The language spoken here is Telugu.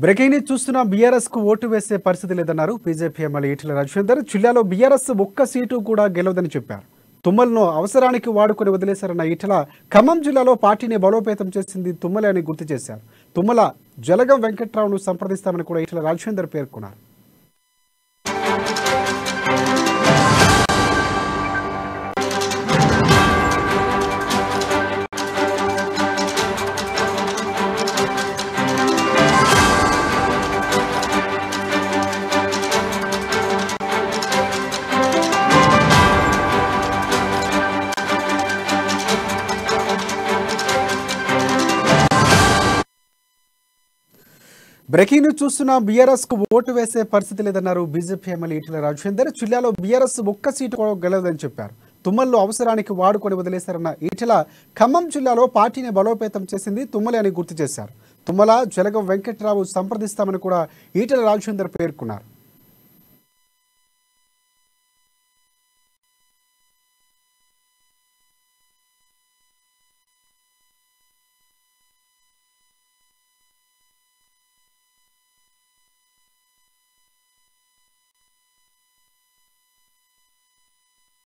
బ్రేకింగ్ న్యూస్ చూస్తున్న బీఆర్ఎస్ కు ఓటు వేసే పరిస్థితి లేదన్నారు బీజేపీ ఎమ్మెల్యే ఈటెల రాజేందర్. జిల్లాలో బీఆర్ఎస్ ఒక్క సీటు కూడా గెలవదని చెప్పారు. తుమ్మలను అవసరానికి వాడుకొని వదిలేశారన్న ఈటెల ఖమ్మం జిల్లాలో పార్టీని బలోపేతం చేసింది తుమ్మలే అని గుర్తు చేశారు. తుమ్మల జలగం వెంకట్రావును సంప్రదిస్తామని కూడా ఈటెల రాజేందర్ పేర్కొన్నారు. బ్రేకింగ్ న్యూస్ చూస్తున్న బీఆర్ఎస్ కు ఓటు వేసే పరిస్థితి లేదన్నారు బీజేపీ ఎమ్మెల్యే ఈటెల రాజేందర్. జిల్లాలో బీఆర్ఎస్ ఒక్క సీటు కూడా గెలవదని చెప్పారు. తుమ్మలను అవసరానికి వాడుకొని వదిలేశారన్న ఈటెల ఖమ్మం జిల్లాలో పార్టీని బలోపేతం చేసింది తుమ్మలే అని గుర్తు చేశారు. తుమ్మల జలగం వెంకట్రావు సంప్రదిస్తామని కూడా ఈటెల రాజేందర్ పేర్కొన్నారు.